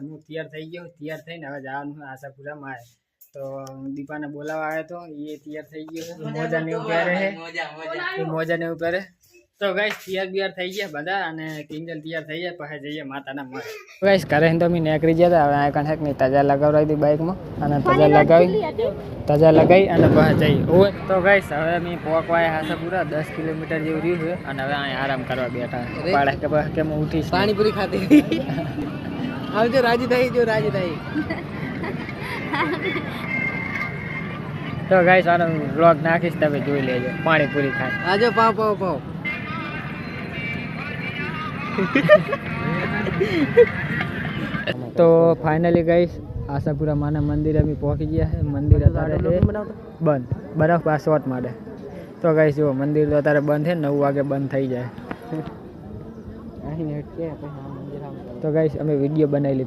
હું તૈયાર થઈ ગયો, તૈયાર થઈને હવે જવાનું છે આશાપુરામાં આવે. તો દીપાને બોલાવા આવ્યો તો એ તૈયાર થઈ ગયો, મોજા ને એવું પહેરે છે, એ મોજા ને એવું પહેરે. તો ગાઈસ તૈયાર થઈ ગયા બધા અને કિંજલ તૈયાર થઈ જાય પછી જઈએ માતાના મળે. ગાઈસ ઘરે તો અમે નીકળી ગયા હતા. હવે આ કણ ની તજા લગાવડાવી હતી બાઇકમાં અને તજા લગાવી અને પછી જઈએ. તો ગાઈસ હવે અમે પોકવાય આશાપુરા 10 કિલોમીટર જેવું રહ્યું છે અને હવે અહીંયા આરામ કરવા બેઠા. પાડે કે પછી કેમ ઉઠીશ પાણીપુરી ખાતી આવજો રાજી થઈ જો રાજી થઈ. તો ગાઈસ આનો વ્લોગ નાખીશ તમે જોઈ લેજો. પાણીપુરી ખાય આજો પાવ પાવ પાવ. તો ફાઇનલી ગાઈસ આશાપુરા માના મંદિર અમે પહોંચી ગયા છે. મંદિર અત્યારે બંધ, બરફ આ શોટ માટે. તો ગાઈસ જો મંદિર તો અત્યારે બંધ છે, 9 વાગે બંધ થઈ જાય. તો ગાઈસ અમે વિડીયો બનાવી લીધો.